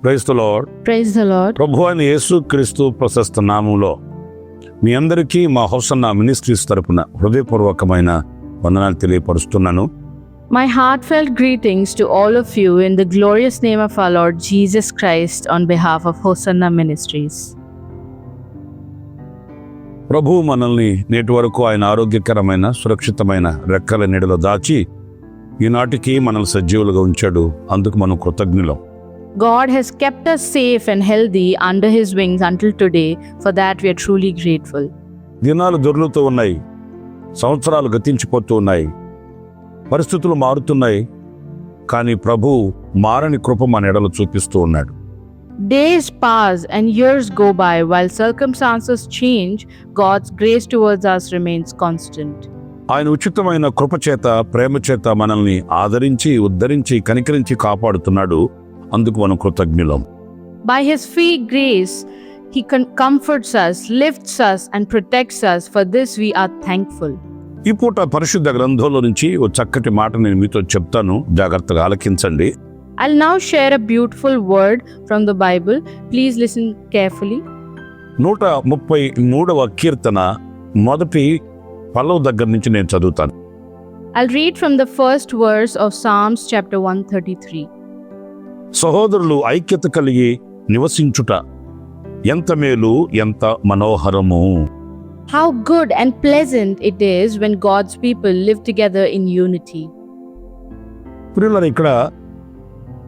Praise the Lord. Praise the Lord. ప్రభువైన యేసుక్రీస్తు ప్రశస్త నామములో మీ అందరికీ మా హోసన్న మినిస్ట్రీస్ తరపున హృదయపూర్వకమైన వందనాలు తెలియపరుస్తున్నాను. My heartfelt greetings to all of you in the glorious name of our Lord Jesus Christ on behalf of Hosanna Ministries. ప్రభువు మనల్ని నేటి వరకు ఆయన ఆరోగ్యకరమైన సురక్షితమైన రెక్కల నీడలో దాచి ఈనాటికి మనల్ని సజీవులుగా ఉంచాడు. అందుకు మనం కృతజ్ఞులం. God has kept us safe and healthy under His wings until today. For that we are truly grateful. దినాలు దొర్లుతూ ఉన్నాయి, సంవత్సరాలు గతించిపోతూ ఉన్నాయి, పరిస్థితులు మారుతున్నాయి, కానీ ప్రభువు మారని కృప మన ఎడల చూపిస్తూ ఉన్నాడు. Days pass and years go by. While circumstances change, God's grace towards us remains constant. ఆయన ఉచితమైన కృప చేత, ప్రేమ చేత మనల్ని ఆదరించి, ఉద్ధరించి, కనికరించి కాపాడుతున్నాడు. అందుకు మనం కృతజ్ఞులం. By His free grace, He comforts us, lifts us and protects us. For this we are thankful. ఈ పూట పరిశుద్ధ గ్రంథంలో నుంచి ఓ చక్కటి మాట నేను మీతో చెప్తాను, జాగ్రత్తగా ఆలకించండి. I'll now share a beautiful word from the Bible. Please listen carefully. 133వ కీర్తన మొదటి పల్లవ దగ్గర నుంచి నేను చదువుతాను. I'll read from the first verse of Psalms chapter 133. సహోదరులు ఐక్యత కలిగి నివసించుట ఎంత మేలు, ఎంత మనోహరము. How good and pleasant it is when God's people live together in unity. ప్రియులారా, ఇక్కడ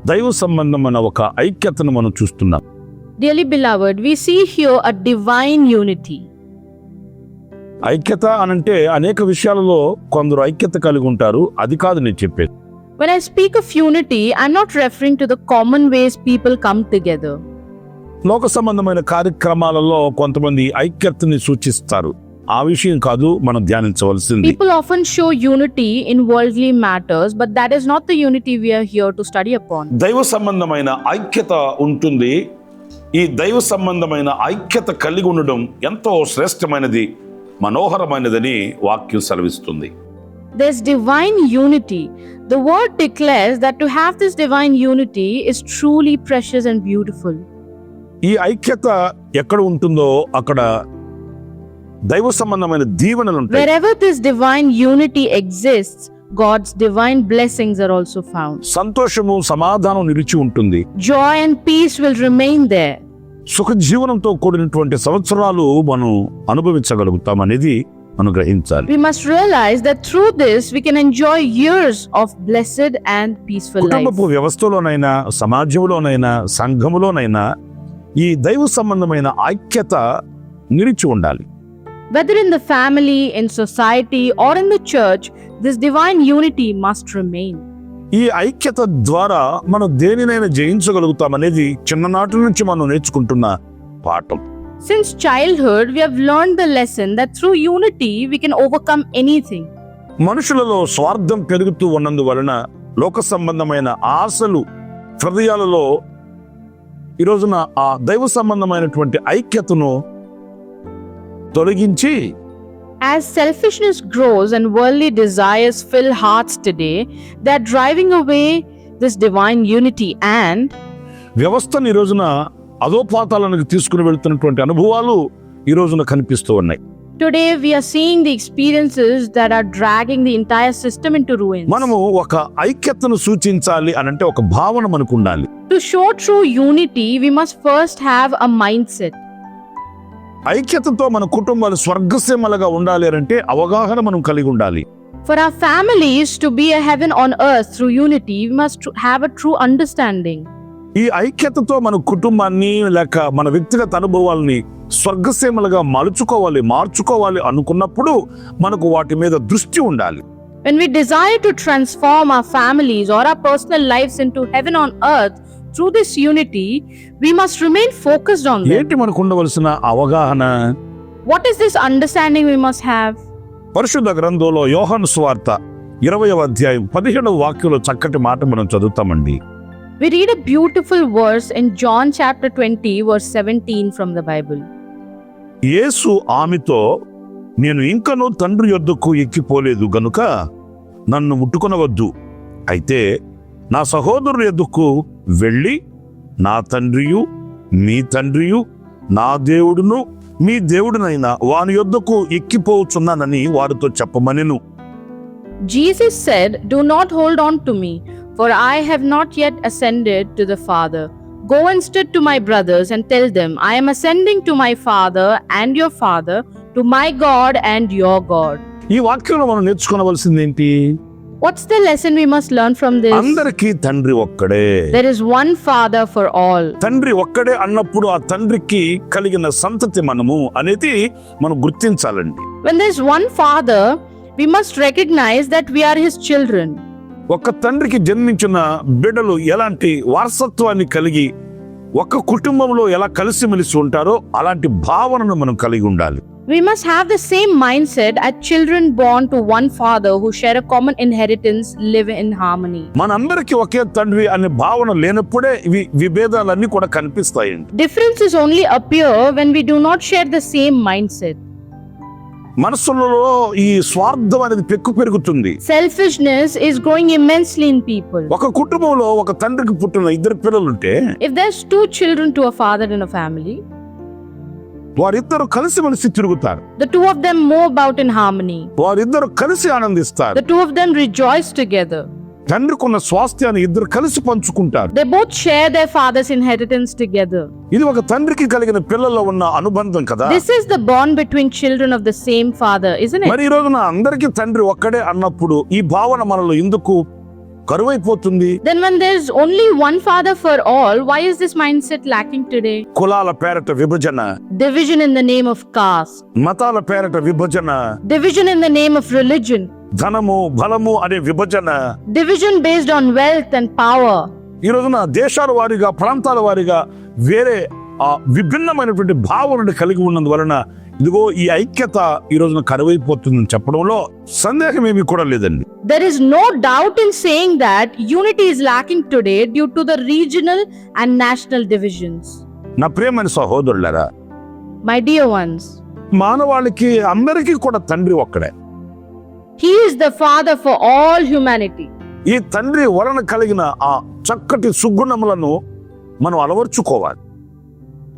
దైవ సంబంధమైన ఒక ఐక్యతను మనం చూస్తున్నాం. Dearly beloved, we see here a divine unity. ఐక్యత అనంటే అనేక విషయాలలో కొందరు ఐక్యత కలిగి ఉంటారు. అది కాదు నేను చెప్పేది. When I speak of unity, I'm not referring to the common ways people come together. లోక సంబంధమైన కార్యక్రమాలలో కొంతమంది ఐక్యతని సూచిస్తారు. ఆ విషయం కాదు మనం ధ్యానించవలసింది. People often show unity in worldly matters, but that is not the unity we are here to study upon. దైవ సంబంధమైన ఐక్యత ఉంటుంది. ఈ దైవ సంబంధమైన ఐక్యత కలిగి ఉండడం ఎంతో శ్రేష్టమైనది, మనోహరమైనదని వాక్యం సెలవిస్తుంది. There's divine unity. The word declares that to have this divine unity is truly precious and beautiful. ఈ ఐక్యత ఎక్కడ ఉంటుందో అక్కడ దైవ సంబంధమైన దీవెనలు ఉంటాయి. Wherever this divine unity exists, God's divine blessings are also found. సంతోషము, సమాధానం నిలిచి ఉంటుంది. Joy and peace will remain there. సుఖ జీవనంతో కూడినటువంటి సంవత్సరాలు మనం అనుభవించగలుగుతాం అనేది మనం గ్రహించాలి. We must realize that through this we can enjoy years of blessed and peaceful life. కుటుంబపు వ్యవస్థలోనైనా, సమాజంలోనైనా, సంఘములోనైనా ఈ దైవ సంబంధమైన ఐక్యత నిలిచి ఉండాలి. Whether in the family, in society or in the church, this divine unity must remain. ఈ ఐక్యత ద్వారా మనం దేనినైనా జయించగలుగుతాం అనేది చిన్ననాటి నుంచి మనం నేర్చుకుంటున్న పాఠం. Since childhood, we have learned the lesson that through unity we can overcome anything. మనుషులలో స్వార్థం పెరుగుతూ ఉన్నందువలన లోక సంబంధమైన ఆశలు హృదయాలలో ఈ రోజున ఆ దైవ సంబంధమైనటువంటి ఐక్యతను తొలగించి, As selfishness grows and worldly desires fill hearts today, they are driving away this divine unity and వ్యవస్థను ఈ రోజున అధోపాతాలకు తీసుకుని వెళ్తున్నటువంటి అనుభవాలు ఈ రోజున కనిపిస్తూ ఉన్నాయి. today we are seeing the experiences that are dragging the entire system into ruins. మనము ఒక ఐక్యతను సూచించాలి అనంటే ఒక భావన మనకు ఉండాలి. To show true unity, we must first have a mindset. ఐక్యతతో మన కుటుంబాలు స్వర్గసీమలుగా ఉండాలి అంటే అవగాహన మనం కలిగి ఉండాలి. For our families to be a heaven on earth through unity, we must have a true understanding. ఈ ఐక్యతతో మన కుటుంబాన్ని లేక మన వ్యక్తిగత అనుభవాల్ని స్వర్గసీమలుగా మార్చుకోవాలి అనుకున్నప్పుడు మనకు వాటి మీద దృష్టి ఉండాలి. When we desire to transform our families or our personal lives into heaven on earth through this unity, we must remain focused on them. ఏంటి మనకు ఉండవలసిన అవగాహన? What is this understanding we must have? పరిశుద్ధ గ్రంథంలో యోహాను సువార్త 20వ అధ్యాయం 17వ వాక్యంలో చక్కటి మాట మనం చదువుతామండి. We read a beautiful verse in John chapter 20 verse 17 from the Bible. యేసు ఆమెతో, నేను ఇంకనూ తండ్రి యొద్దకు ఎక్కిపోలేదు గనుక నన్ను ముట్టుకొనవద్దు. అయితే నా సహోదరుల యొద్దకు వెళ్ళి నా తండ్రియు మీ తండ్రియు నా దేవుడును మీ దేవుడునైనా వాని యొద్దకు ఎక్కిపోవచ్చున్నానని వారితో చెప్పమనెను. Jesus said, "Do not hold on to me, for I have not yet ascended to the Father. Go instead to my brothers and tell them, I am ascending to my Father and your Father, to my God and your God." ఈ వాక్యంలో మనం నేర్చుకోవలసింది ఏంటి? What's the lesson we must learn from this? అందరికీ తండ్రి ఒక్కడే. There is one Father for all. తండ్రి ఒక్కడే అన్నప్పుడు ఆ తండ్రికి కలిగిన సంతతి మనము అనేది మనం గుర్తించాలండి. When there is one Father, we must recognize that we are his children. ఒక తండ్రికి జన్మించిన బిడ్డలు ఎలాంటి వారసత్వాన్ని కలిగి ఒక కుటుంబంలో ఎలా కలిసిమెలిసి ఉంటారో అలాంటి భావనను మనం కలిగి ఉండాలి. We must have the same mindset as children born to one Father who share a common inheritance, live in harmony. మనందరికీ ఒకే తండ్రి అనే భావన లేనప్పుడే విభేదాలన్నీ కూడా కనిపిస్తాయండి. Differences only appear when we do not share the same mindset. మనసులలో ఈ స్వార్థం అనేది పెరుగుతుంది. Selfishness is growing immensely in people. ఒక కుటుంబంలో ఒక తండ్రికి పుట్టిన ఇద్దరు పిల్లలుంటే, If there's two children to a father in a family, వారిద్దరు కలిసిమెలిసి తిరుగుతారు. the two of them move about in harmony. వారిద్దరు కలిసి ఆనందిస్తారు. The two of them rejoice together. తండ్రికి ఉన్న స్వాస్థ్యాన్ని ఇద్దరు కలిసి పంచుకుంటారు. They both share their father's inheritance together. ఇది ఒక తండ్రికి కలిగిన పిల్లల్లో ఉన్న అనుబంధం కదా. This is the bond between children of the same father, isn't it? మరి ఈ రోజున అందరికీ తండ్రి ఒక్కడే అన్నప్పుడు ఈ భావన మనలో ఎందుకు కరువైపోతుంది? Then when there's only one father for all, why is this mindset lacking today? కులాల పేరట విభజన, Division in the name of caste, మతాల పేరట విభజన, division in the name of religion, ధనము బలము అనే విభజన, division based on wealth and power. ఈ రోజున దేశాల వారీగా ప్రాంతాల వారీగా వేరే విభిన్నమైనటువంటి భావనను కలిగి ఉన్నందువలన ఇదిగో ఈ ఐక్యత ఈ రోజున కరువైపోతుందని చెప్పడంలో సందేహం ఏమీ కూడా లేదండి. There is no doubt in saying that unity is lacking today due to the regional and national divisions. నా ప్రియమైన సహోదరులారా, My dear ones, మానవాళికి అందరికీ కూడా తండ్రి ఒక్కడే. He is the Father for all humanity. ఈ తండ్రి వలన కలిగిన ఆ చక్కటి సుగుణములను మనం అలవర్చుకోవాలి.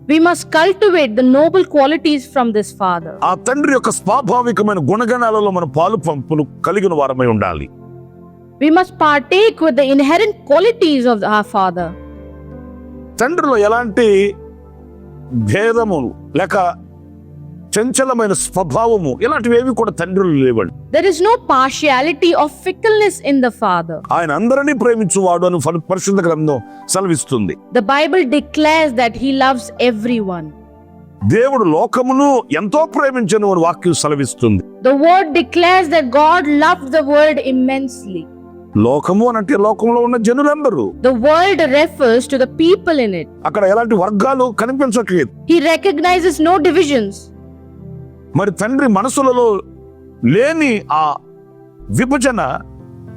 We must cultivate the noble qualities from this Father. ఆ తండ్రి యొక్క స్వాభావికమైన గుణగణాలలో మన పాలు పంపులు కలిగిన వారమై ఉండాలి. We must partake with the inherent qualities of our Father. తండ్రిలో ఎలాంటి భేదము లేక చంచలమైన స్వభావము ఇలాంటివి ఏవి కూడా తండ్రిలో లేవండి. There is no partiality or fickleness in the Father. ఆయన అందరినీ ప్రేమించువాడు అని పరిశుద్ధ గ్రంథం సెలవిస్తుంది. The Bible declares that He loves everyone. దేవుడు లోకమును ఎంతో ప్రేమించను అని వాక్యం సెలవిస్తుంది. The word declares that God loved the world immensely. లోకము అని అంటే లోకంలో ఉన్న జనులందరూ. The world refers to the people in it. అక్కడ ఎలాంటి వర్గాలు కనిపించట్లేదు. He recognizes no divisions. మరి తండ్రి మనసులలో లేని ఆ విభజన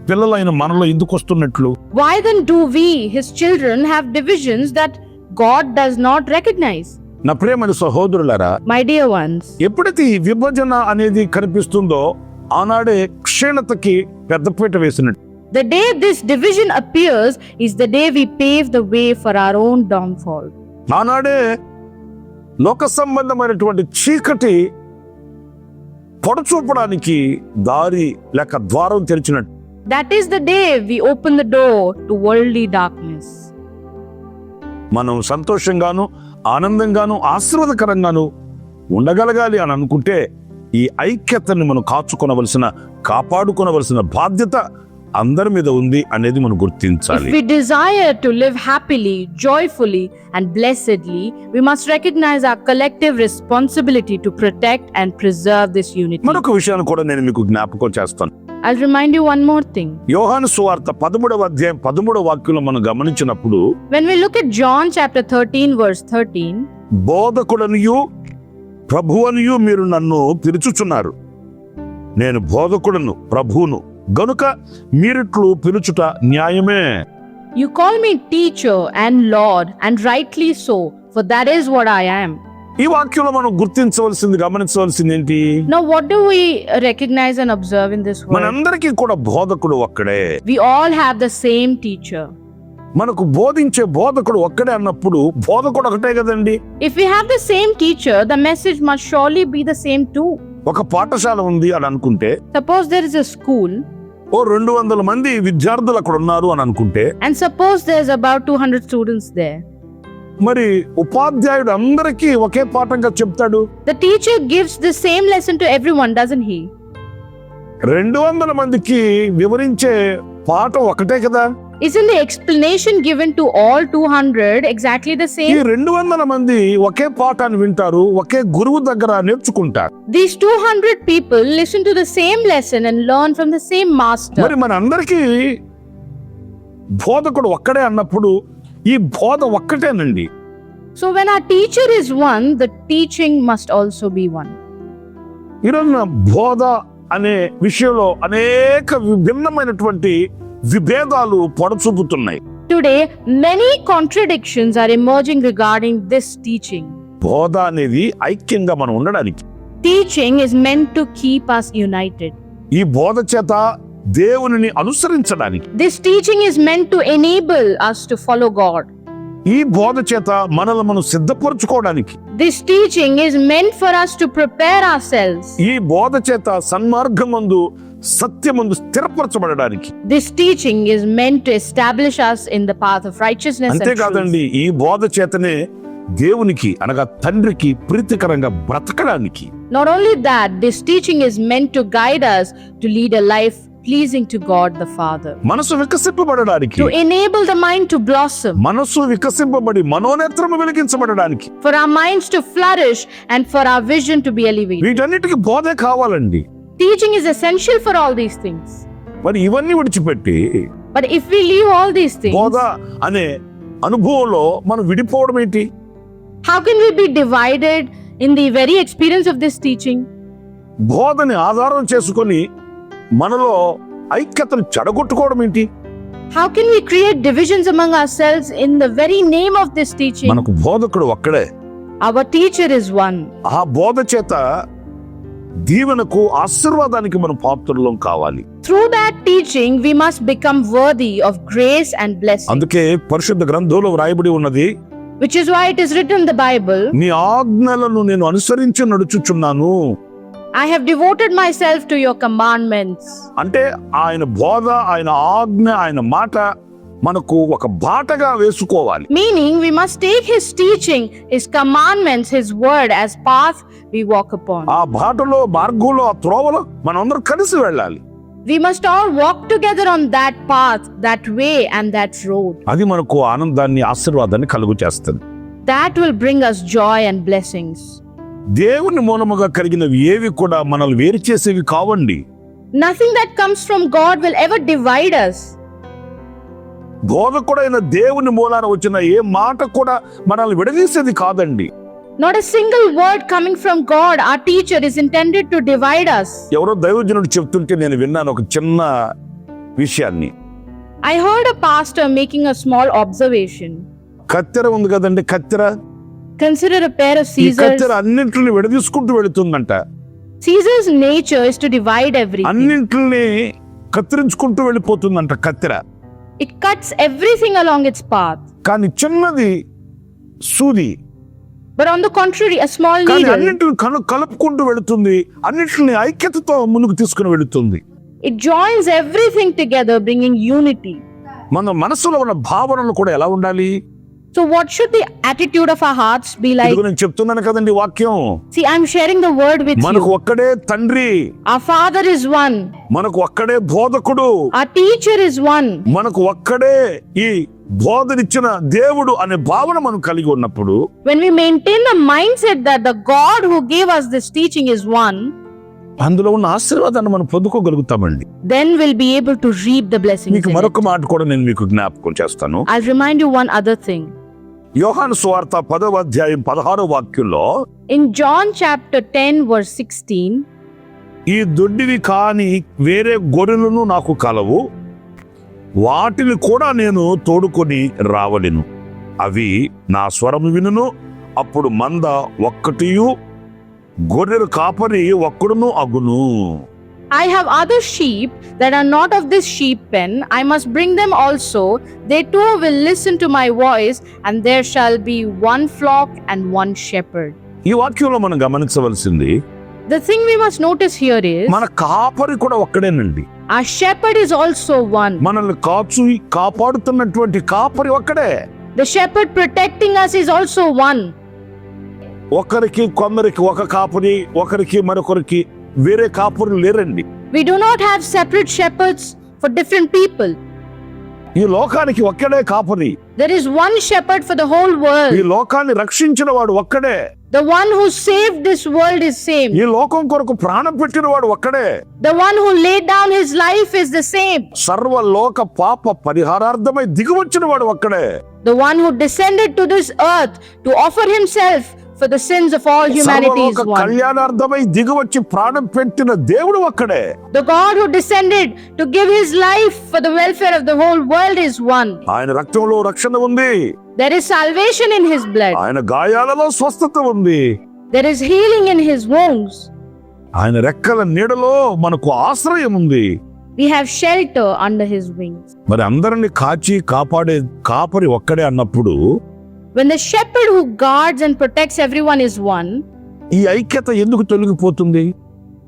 పిల్లలైన మనలో ఎందుకు వస్తున్నట్లు? Why then do we, His children, have divisions that God does not recognize? నా ప్రియమైన సహోదరులారా, My dear ones, ఎప్పుడైతే ఈ విభజన అనేది కనిపిస్తుందో ఆనాడే క్షీణతకి పెద్దపీట వేసినట్టు. the day this division appears is the day we pave the way for our own downfall. ఆనాడే లోక సంబంధమైనటువంటి చీకటి పొడచూపడానికి దారి లేక ద్వారం తెరిచినట్టు. That is the day we open the door to worldly darkness. మనం సంతోషంగాను ఆనందంగాను ఆశీర్వాదకరంగాను ఉండగలగాలి అని అనుకుంటే ఈ ఐక్యతని మనం కాపాడుకోవలసిన బాధ్యత అందరి మీద ఉంది అనేది మనం గుర్తించాలి. If we desire to live happily, joyfully and blessedly, we must recognize our collective responsibility to protect and preserve this unity. మరొక విషయాన్ని కూడా నేను మీకు జ్ఞాపకం చేస్తాను. I'll remind you one more thing. యోహాను సువార్త 13వ అధ్యాయం 13వ వాక్యంలో మనం గమనించినప్పుడు, When we look at John chapter 13 verse 13, బోధకుడనియు ప్రభువనియు మీరు నన్ను పిలుచుచున్నారు, నేను బోధకుడను ప్రభువును గనుక మీరిట్లు పిలుచుట న్యాయమే. you call me teacher and Lord, and rightly so, for that is what I am. ఈ వాక్యంలో మనం గమనించవలసింది ఏంటి? Now what do we recognize and observe in this word? మనందరికీ కూడా బోధకుడు ఒక్కడే. We all have the same teacher. మనకు బోధించే బోధకుడు ఒక్కడే అన్నప్పుడు బోధకుడు ఒకటే కదండి. If we have the same teacher, the message must surely be the same too. ఒక పాఠశాల ఉంది అని అనుకుంటే, Suppose there is a school, ఓ 200 మంది విద్యార్థులు అక్కడ ఉన్నారు అని అనుకుంటే, and suppose there's about 200 students there. మరి ఉపాధ్యాయుడు అందరికీ ఒకే పాఠంగా చెప్తాడు. The teacher gives the same lesson to everyone, doesn't he? 200 మందికి వివరించే పాఠం ఒకటే కదా. Isn't the explanation given to all 200 exactly the ఈ same? 200 మంది ఒకే పాఠాన్ని వింటారు, ఒకే గురువు దగ్గర నేర్చుకుంటారు. These 200 people listen to the same lesson and learn from the same master. మరి మన అందరికీ బోధకుడు ఒక్కడే అన్నప్పుడు ఈ బోధ ఒక్కటేనండి. So when our teacher is one, the teaching must also be one. ఈరోజున బోధ అనే విషయంలో అనేక విభిన్నమైనటువంటి విభేదాలు పొడచూపుతున్నాయి. Today, many contradictions are emerging regarding this teaching. బోధ అనేది ఐక్యంగా మనం ఉండడానికి. Teaching is meant to keep us united. ఈ బోధ చేత దేవునిని అనుసరించడానికి. This teaching is meant to enable us to follow God. ఈ బోధ చేత మనల్ని మనం సిద్ధపరచుకోవడానికి. This teaching is meant for us to prepare ourselves. ఈ బోధ చేత సన్మార్గమందు సత్యమందు స్థిరపరచబడడానికి. This teaching is meant to establish us in the path of righteousness and truth. అంతేకాదండి, ఈ బోధ చేతనే దేవునికి అనగా తండ్రికి ప్రీతికరంగా బ్రతకడానికి. Not only that, this teaching is meant to guide us to lead a life pleasing to God the Father. మనసు వికసింపబడడానికి. To enable the mind to blossom. మనసు వికసింపబడి మనోనేత్రము వెలిగించబడడానికి. For our minds to flourish and for our vision to be elevated. వీటన్నిటికీ బోధే కావాలండి. Teaching is essential for all these things. మరి ఇవన్నీ విడిచిపెట్టి But if we leave all these things, బోధ అనే అనుభవంలో మనం విడిపోవడం ఏంటి? how can we be divided in the very experience of this teaching? బోధని ఆధారం చేసుకొని మనలో ఐక్యతను చెడగొట్టుకోవడం ఏంటి? How can we create divisions among ourselves in the very name of this teaching? మనకు బోధకుడు ఒక్కడే. Our teacher is one. ఆ బోధ చేత దీవెనకు ఆశీర్వాదానికి మనం పాత్రులం కావాలి. Through that teaching, we must become worthy of grace and blessing. అందుకే పరిశుద్ధ గ్రంథంలో వ్రాయబడి ఉన్నది, Which is why it is written in the Bible, నీ ఆజ్ఞలను నేను అనుసరించి నడుచుచున్నాను. I have devoted myself to your commandments. అంటే ఆయన బోధ, ఆయన ఆజ్ఞ, ఆయన మాట మనకు ఒక బాటగా వేసుకోవాలి. Meaning, we must take his teaching, his commandments, his word as path we walk upon. ఆ బాటలో, మార్గంలో, ఆ త్రోవలో మనందరం కలిసి వెళ్ళాలి. We must all walk together on that path, that way and that road. అది మనకు ఆనందాన్ని, ఆశీర్వాదాన్ని కలుగు చేస్తుంది. That will bring us joy and blessings. దేవుని మూలముగా కలిగినవి ఏవి కూడా మనల్ని వేరు చేసేవి కావండి. Nothing that comes from God will ever divide us. బోధకుడైన దేవుని మూలాన వచ్చిన ఏ మాట కూడా మనల్ని విడదీసేది కాదండి. Not a single word coming from God, our teacher, is intended to divide us. ఎవరో దైవజనుడు చెప్తుంటే నేను విన్నాను ఒక చిన్న విషయాన్ని. I heard a pastor making a small observation. కత్తెర ఉంది కదండి, కత్తెర. Consider a pair of ఈ scissors. కత్తెర అన్నింటిని విడదీసుకుంటూ వెళుతుందంట. Caesar's nature is to divide everything. అన్నింటిని కత్తిరించుకుంటూ వెళ్ళిపోతుందంట కత్తెర. It cuts everything along its path. కానీ చిన్నది సూది. But on the contrary, a small కానీ needle, అన్నింటిని కలుపుకుంటూ వెళుతుంది, అన్నింటిని ఐక్యతతో ముందుకు తీసుకుని వెళుతుంది. it joins everything together, bringing unity. మన మనసులో ఉన్న భావనలు కూడా ఎలా ఉండాలి? So what should the attitude of our hearts be like? ఇదిగో నేను చెప్తున్నాను కదండి వాక్యం. See, I'm sharing the word with మనకు you. ఒక్కడే తండ్రి, Our Father is one. మనకు ఒక్కడే బోధకుడు, Our teacher is one. మనకు ఒక్కడే ఈ బోధనిచ్చిన దేవుడు అనే భావన మనం కలిగి ఉన్నప్పుడు, When we maintain the mindset that the God who gave us this teaching is one, అందులో ఉన్న ఆశీర్వాదాన్ని మనం పొందుకోగలుగుతామండి. then we'll be able to reap the blessings మీకు in it. మరొక మాట కూడా నేను మీకు జ్ఞాపకం చేస్తాను. I'll remind you one other thing. యోహాను సువార్త 10వ అధ్యాయం 16వ వాక్యంలో, In John chapter 10 verse 16, ఈ దొడ్డివి కాని వేరే గొర్రెలను నాకు కలవు, వాటిని కూడా నేను తోడుకొని రావలెను, అవి నా స్వరము వినును, అప్పుడు మంద ఒక్కటియు గొర్రెలు కాపరి ఒక్కడును అగును. I have other sheep that are not of this sheep pen. I must bring them also. They too will listen to my voice, and there shall be one flock and one shepherd. ఈ వాక్యంలో మనం గమనించవలసింది, The thing we must notice here is మన కాపరి కూడా ఒక్కడేనండి. our shepherd is also one. మనల్ని కాపాడుతున్నటువంటి కాపరి ఒక్కడే. The shepherd protecting us is also one. ఒకరికి కొందరికి ఒక కాపరి, ఒకరికి మరొకరికి వేరే కాపరులు లేరండి. We do not have separate shepherds for different people. ఈ లోకానికి ఒక్కడే కాపరి. There is one shepherd for the whole ఈ world. లోకాన్ని రక్షించిన వాడు ఒక్కడే. The one who saved this world is same. ఈ లోకం కొరకు ప్రాణం పెట్టిన వాడు ఒక్కడే. The one who laid down his life is the same. సర్వలోక పాప పరిహారార్థమై దిగివచ్చిన వాడు ఒక్కడే. The one who descended to this earth to offer himself for the sins of all humanity is సర్వలోక one. కళ్యాణార్థమై దిగివచ్చి ప్రాణం పెట్టిన దేవుడు ఒక్కడే. The God who descended to give his life for the welfare of the whole world is one. ఆయన రక్తంలో రక్షణ ఉంది. There is salvation in his blood. ఆయన గాయాలలో స్వస్థత ఉంది. There is healing in his wounds. ఆయన రెక్కల నీడలో మనకు ఆశ్రయం ఉంది. We have shelter under his wings. మరి అందరిని కాచి కాపాడే కాపరి ఒక్కడే అన్నప్పుడు When the shepherd who guards and protects everyone is one, ఈ ఐక్యత ఎందుకు తొలగిపోతుంది?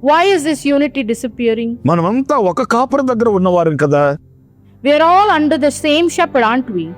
why is this unity disappearing? మనమంతా ఒక కాపరి దగ్గర ఉన్నవారం కదా. We are all under the same shepherd, aren't we?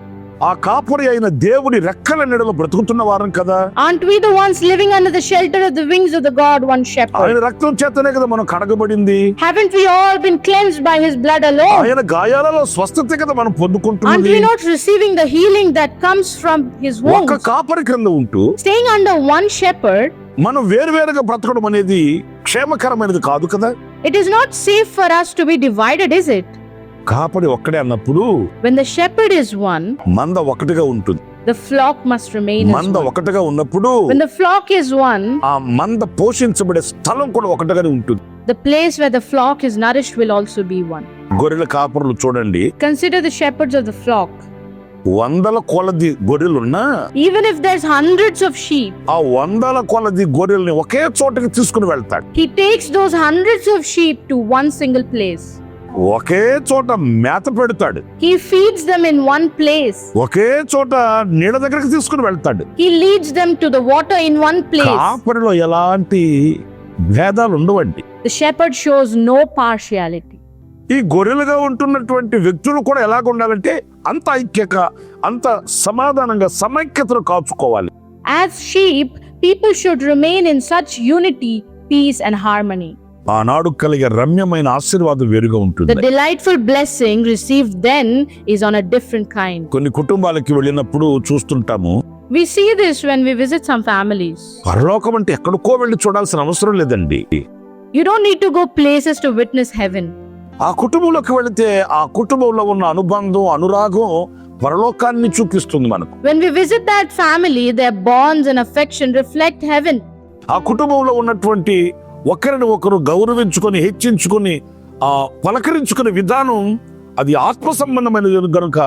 ఆ కాపరి అయిన దేవుడి రెక్కల నీడలో బ్రతుకుతున్న వారం కదా. Aren't we the ones living under the shelter of the wings of the God, one shepherd? ఆయన రక్తం చేతనే కదా మనం కడగబడింది. Haven't we all been cleansed by his blood alone? ఆయన గాయాలలో స్వస్థత కదా మనం Aren't పొందుకుంటున్నది. we not receiving the healing that comes from his ఒక wounds? కాపరి క్రింద ఉంటూ Staying under one shepherd, మనం వేరువేరుగా బ్రతకడం అనేది క్షేమకరమైనది కాదు కదా. it is not safe for us to be divided, is it? కాపరి ఒక్కడే అన్నప్పుడు When the shepherd is one, మంద ఒకటిగా ఉంటుంది. the flock must remain as మంద one. ఒకటిగా ఉన్నప్పుడు When the flock is one, ఆ మంద పోషించబడే స్థలం కూడా ఒకటిగానే ఉంటుంది. the place where the flock is nourished will also be one. గొర్రెల కాపరులు చూడండి, Consider the shepherds of the flock. వందల కొలది గొర్రెలున్నా Even if there's hundreds of sheep, ఆ వందల కొలది గొర్రెల్ని ఒకే చోటకి తీసుకుని వెళ్తాడు. he takes those hundreds of sheep to one single place. ఒకే చోట మేత పెడతాడు. He feeds them in one place. ఒకే చోట నీళ్ళ దగ్గరికి తీసుకుని వెళ్తాడు. He leads them to the water in one place. కాపరిలో ఎలాంటి భేదాలు ఉండవండి. The shepherd shows no partiality. ఈ గొర్రెలుగా ఉంటున్నటువంటి వ్యక్తులు కూడా ఎలాగ ఉండాలంటే అంత ఐక్యక, అంత సమాధానంగా సమైక్యతను కాచుకోవాలి. As sheep, people should remain in such unity, peace, and harmony. ఆనాడు కలిగే రమ్యమైన ఆశీర్వాదం వేరుగా The ఉంటుంది. delightful blessing received then is on a different kind. కొన్ని కుటుంబాలకి వెళ్ళినప్పుడు చూస్తుంటాము, We see this when we visit some families. పరలోకం అంటే ఎక్కడికో వెళ్ళి చూడాల్సిన అవసరం లేదండి. You don't need to go places to witness heaven. ఆ కుటుంబంలోకి వెళితే ఆ కుటుంబంలో ఉన్న అనుబంధం, అనురాగం పరలోకాన్ని చూపిస్తుంది మనకు. When we visit that family, their bonds and affection reflect heaven. ఆ కుటుంబంలో ఉన్నటువంటి ఒకరిని ఒకరు గౌరవించుకొని, హెచ్చించుకొని, పలకరించుకునే విధానం అది ఆత్మ సంబంధమైనది కనుక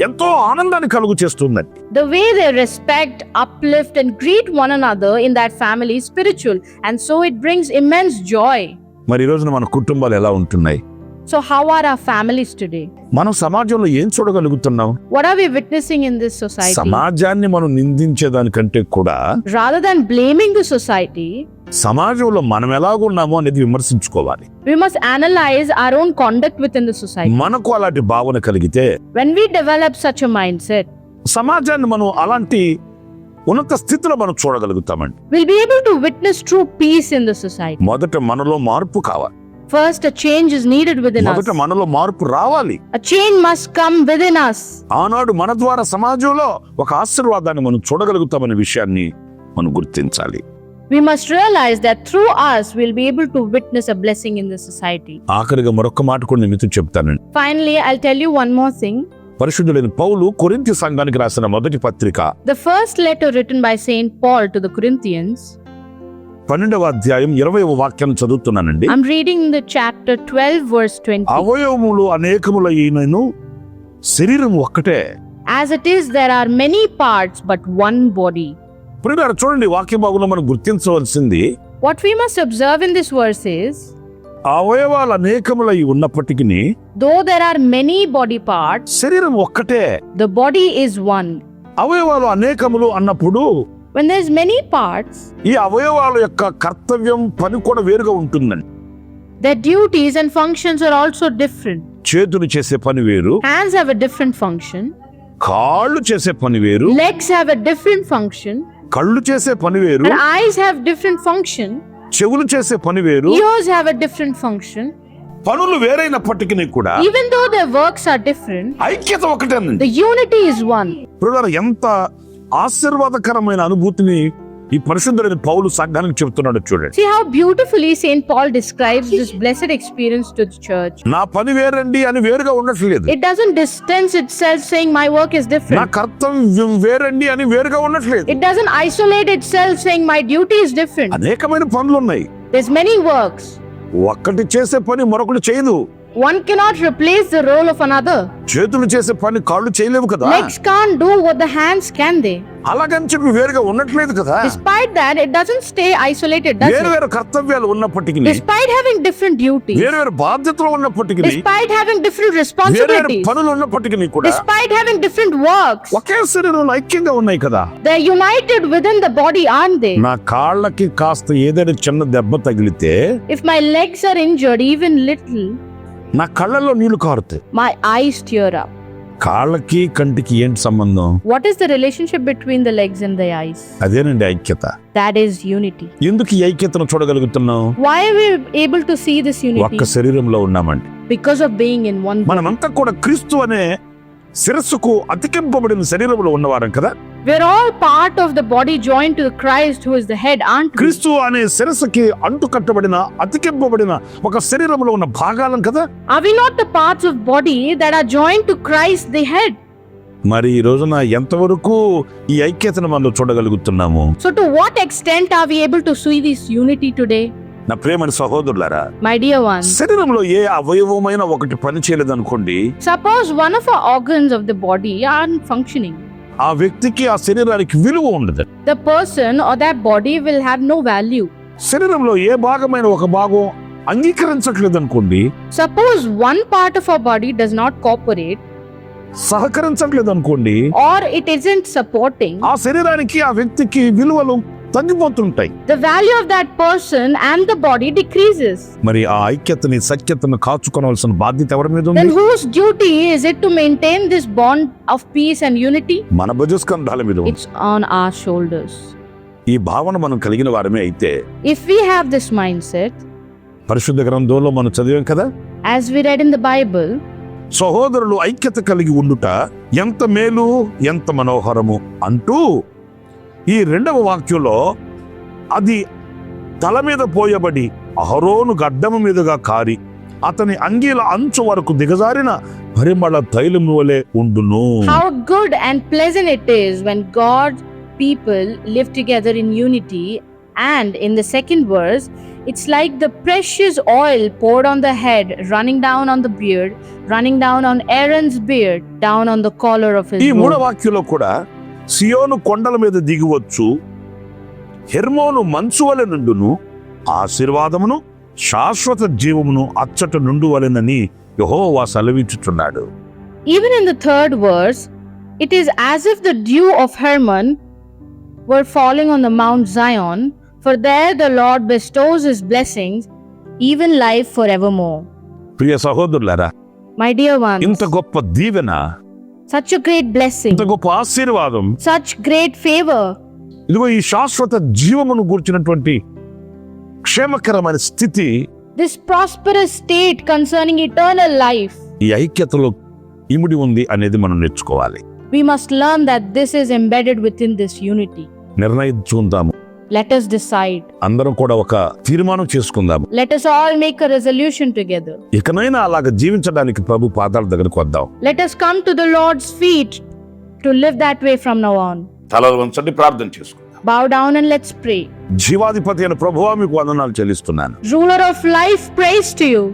ఎంతో ఆనందాన్ని కలుగు చేస్తుందండి. The way they respect, uplift, and greet one another in that family is spiritual, and so it brings immense joy. మరి ఈ రోజున మన కుటుంబాలు ఎలా ఉంటున్నాయి? So how are our families today? మనం సమాజంలో ఏం చూడగలుగుతున్నాం? What are we witnessing in this society? సమాజాన్ని మనం నిందించేదానికంటే కూడా Rather than blaming the society, సమాజంలో మనం ఎలాగున్నామో అనేది విమర్శించుకోవాలి. we must analyze our own conduct within the society. మనకు అలాంటి భావన కలిగితే When we develop such a mindset, సమాజాన్ని మనం అలాంటి ఉన్నత స్థితిలో మనం చూడగలుగుతామండి. we'll be able to witness true peace in the society. మొదట మనలో మార్పు కావాలి. First, a change is needed within us. మొదట మనలో మార్పు రావాలి. A change must come within us. ఆనాడు మన ద్వారా సమాజంలో ఒక ఆశీర్వాదాన్ని మనం చూడగలుగుతామనే విషయాన్ని మనం గుర్తించాలి. We must realize that through us we'll be able to witness a blessing in the society. ఆఖరిగా మరొక మాట కూడా నేను మీతో చెప్తానండి. Finally, I'll tell you one more thing. పరిశుద్ధులైన పౌలు కొరింథీ సంఘానికి రాసిన మొదటి పత్రిక The first letter written by Saint Paul to the Corinthians, 12వ అధ్యాయం 20వ వాక్యం చదువుతున్నానండి. I'm reading the chapter 12 verse 20. అవయవములు అనేకములైనను శరీరం ఒక్కటే. As it is, there are many parts but one body. ప్రియులారా, చూడండి వాక్య భాగంలో మనం గుర్తించవలసింది, What we must observe in this verse is అవయవాలు అనేకములై ఉన్నప్పటికీ Though there are many body parts, శరీరం ఒక్కటే. the body is one. అవయవాలు అనేకములు అన్నప్పుడు When there's many parts, ఈ అవయవాల యొక్క కర్తవ్యం పని కూడా వేరుగా ఉంటుందండి. their duties and functions are also different. చేతులు చేసే పని వేరు, Hands have a different function. కాళ్ళు చేసే పని వేరు, Legs have a different function. కళ్ళు చేసే పని వేరు, And eyes have different function. చెవులు చేసే పని వేరు. Ears have a different function. పనులు వేరైనప్పటికీ కూడా Even though their works are different, ఐక్యత ఒకటేనండి. the unity is one. Brother, ఎంత ఆశీర్వాదకరమైన అనుభూతిని ఈ పరిశుద్ధుడైన పౌలు సంఘానికి చెబుతున్నాడు చూడండి. See how beautifully Saint Paul describes this blessed experience to the church. నా పని వేరండి అని వేరుగా ఉండట్లేదు. It doesn't distance itself saying my work is నా different. కర్తవ్యం వేరండి అని వేరుగా ఉండట్లేదు. It doesn't isolate itself saying my duty is different. అనేకమైన పనులు ఉన్నాయి. There's many works. ఒక్కటి చేసే పని మరొకటి చేయదు. One cannot replace the role of another. చేతులు చేసే పని కాళ్ళు చేయలేవు కదా. Legs can't do what the hands can they. అలాగని చెప్పి వేరుగా ఉండట్లేదు కదా. Despite that, it doesn't stay isolated, does వేరు it? వేరు కర్తవ్యాలు ఉన్నప్పటికీ, Despite having different duties, వేరు వేరు బాధ్యతలు ఉన్నప్పటికీ, despite having different వేరు వేరు responsibilities, పనులు ఉన్నప్పటికీ కూడా despite having different works, ఒకే శరీరంలో ఐక్యంగా ఉన్నాయి కదా. they're united within the body, aren't they? నా కాళ్ళకి కాస్త ఏదైనా చిన్న దెబ్బ తగిలితే If my legs are injured even little, నా కళ్ళల్లో నీళ్లు కారుతాయి. my eyes tear up. కాళ్ళకి కంటికి ఏంటి సంబంధం? What is the relationship between the legs and the eyes? అదేనండి ఐక్యత. That is unity. ఎందుకు ఈ ఐక్యతను చూడగలుగుతున్నాం? Why are we able to see this unity? ఒక్క శరీరంలో ఉన్నామండి. Because of being in one body. మనమంతా కూడా క్రీస్తు అనే శిరస్సుకు అతికింపబడిన శరీరంలో ఉన్నవారం కదా. We're all part of the body joined to Christ who is the head, aren't we? క్రీస్తు అనే శిరస్సుకి అంటు కట్టబడిన అతికింపబడిన ఒక శరీరంలో ఉన్న భాగాలం కదా. Are we not the parts of body that are joined to Christ the head? మరి ఈ రోజున ఎంతవరకు ఈ ఐక్యతను మనం చూడగలుగుతున్నాము? So to what extent are we able to see this unity today? నా ప్రియమైన సహోదరులారా, My dear ones, శరీరంలో ఏ అవయవమైన ఒకటి పని చేయలేదనుకోండి, suppose one of our organs of the body aren't functioning. ఆ వ్యక్తికి ఆ శరీరానికి విలువ ఉండదు. The person or that body will have no value. శరీరంలో ఏ భాగమైన ఒక భాగం అంగీకరించట్లేదు అనుకోండి, Suppose one part of our body does not cooperate సహకరించట్లేదు అనుకోండి, or it isn't supporting, ఆ శరీరానికి ఆ వ్యక్తికి విలువలు తగ్గిపోతుంటాయి. the value of that person and the body decreases. మరి ఆ ఐక్యతని సఖ్యతను కాచుకోవాల్సిన బాధ్యత ఎవరి మీద Then ఉంది? whose duty is it to maintain this bond of peace and unity? మన భుజస్కంధాల మీద ఉంది. It's on our shoulders. ఈ భావన మనం కలిగిన వారమే అయితే, If we have this mindset, పరిశుద్ధ గ్రంథంలో మనం చదివాం కదా, as we read in the Bible, సహోదరులు ఐక్యత కలిగి ఉండుట ఎంత మేలు ఎంత మనోహరము అంటూ ఈ రెండవ వాక్యంలో అది తల మీద పోయబడి అహరోను గడ్డము మీదుగా కారి అతని అంగీల అంచు వరకు దిగజారిన పరిమళ తైలము వలె ఉండును. how good and pleasant it is when God's people live together in unity. And in the second verse, it's like the precious oil poured on the head, running down on the beard, running down on Aaron's beard, down on the collar of his ఈ మూడవ robe. వాక్యంలో కూడా సియోను కొండల మీద దిగివచ్చు, హెర్మోను మంచు వలె నుండును, ఆశీర్వాదమును శాశ్వత జీవమును అచ్చట నుండు వలెనని యెహోవా సెలవిచ్చుచున్నాడు. Even in the third verse, it is as if the dew of Hermon were falling on the Mount Zion, for there the Lord bestows his blessings, even life forevermore. ప్రియ సహోదరులారా, My dear ones, ఇంత గొప్ప దీవెన, such a great blessing, ఇంత గొప్ప ఆశీర్వాదం, such great favor, ఇదిగో ఈ శాశ్వత జీవమును గూర్చినటువంటి క్షేమకరమైన స్థితి this prosperous state concerning eternal life. ఈ ఐక్యతలో ఇమిడి ఉంది అనేది మనం నేర్చుకోవాలి. We must learn that this is embedded within this unity. నిర్ణయించుకుందాము. Let us decide. అందరం కూడా ఒక తీర్మానం చేసుకుందాము. Let us all make a resolution together. ఇకనైనా అలాగ జీవించడానికి ప్రభు పాదాల దగ్గరకు వద్దాం. Let us come to the Lord's feet to live that way from now on. తలలు వంచండి, ప్రార్థన చేసుకుందాం. Bow down and let's pray. జీవాధిపతి అయిన ప్రభువా, మీకు వందనాలు చెల్లిస్తున్నాను. Ruler of life, praise to you.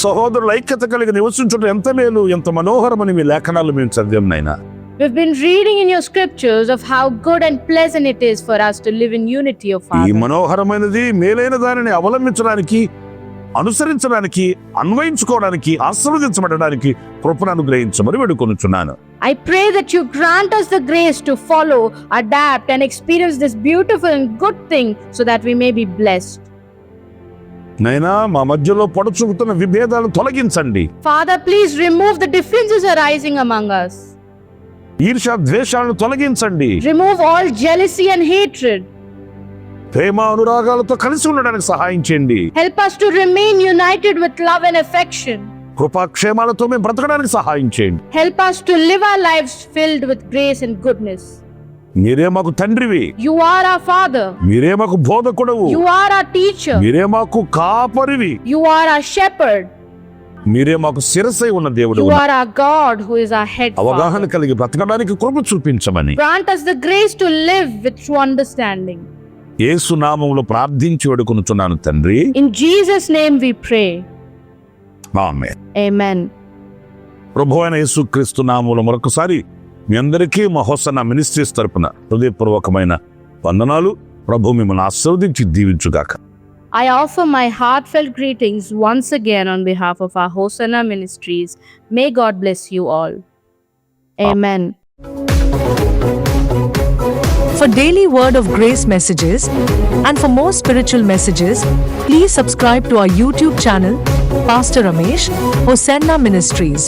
సహోదరుల ఐక్యత కలిగి నివసించడం ఎంత మేలు ఎంత మనోహరమని మీ లేఖనాలు మేము చదివాం నాయనా. We've been reading in your scriptures of how good and pleasant it is for us to live in unity of ఈ Father. మనోహరమైనది మేలైన దానిని అవలంబించడానికి అనుసరించడానికి, అన్వయించుకోవడానికి, ఆశీర్వదించబడడానికి కృపను అనుగ్రహించమని వేడుకొనుచున్నాను. I pray that you grant us the grace to follow, adapt, and experience this beautiful and good thing so that we may be blessed. నైనా మా మధ్యలో పొడచుకుతున్న విభేదాలు తొలగించండి. Father, please remove the differences arising among us. ఈర్ష్య ద్వేషాలను తొలగించండి. Remove all jealousy and hatred. ప్రేమ అనురాగాలతో కలిసి ఉండడానికి సహాయం చేయండి. Help us to remain united with love and affection. కృపాక్షేమాలతో మేము బ్రతకడానికి సహాయం చేయండి. Help us to live our lives filled with grace and goodness. మీరే మాకు తండ్రివి. You are our Father. మీరే మాకు బోధకుడవు. You are our teacher. మీరే మాకు కాపరివి. You are our shepherd. మీరే మాకు శిరస్సై ఉన్న దేవుడు. You are our God who is our head. అవగాహన Father. కలిగి బ్రతకడానికి కృప చూపించమని Grant us the grace to live with true understanding. యేసు నామములో ప్రార్థించి వేడుకొనుచున్నాను తండ్రి. In Jesus' name we pray. Amen. Amen. ప్రభువైన యేసుక్రీస్తు నామములో మరొకసారి మీ అందరికీ మా హోసన్న మినిస్ట్రీస్ తరపున హృదయపూర్వకమైన వందనాలు. ప్రభు మిమ్మల్ని ఆశీర్వదించి దీవించుగాక. I offer my heartfelt greetings once again on behalf of our Hosanna Ministries. May God bless you all. Amen. For daily Word of Grace messages and for more spiritual messages, please subscribe to our YouTube channel, Pastor Ramesh, Hosanna Ministries.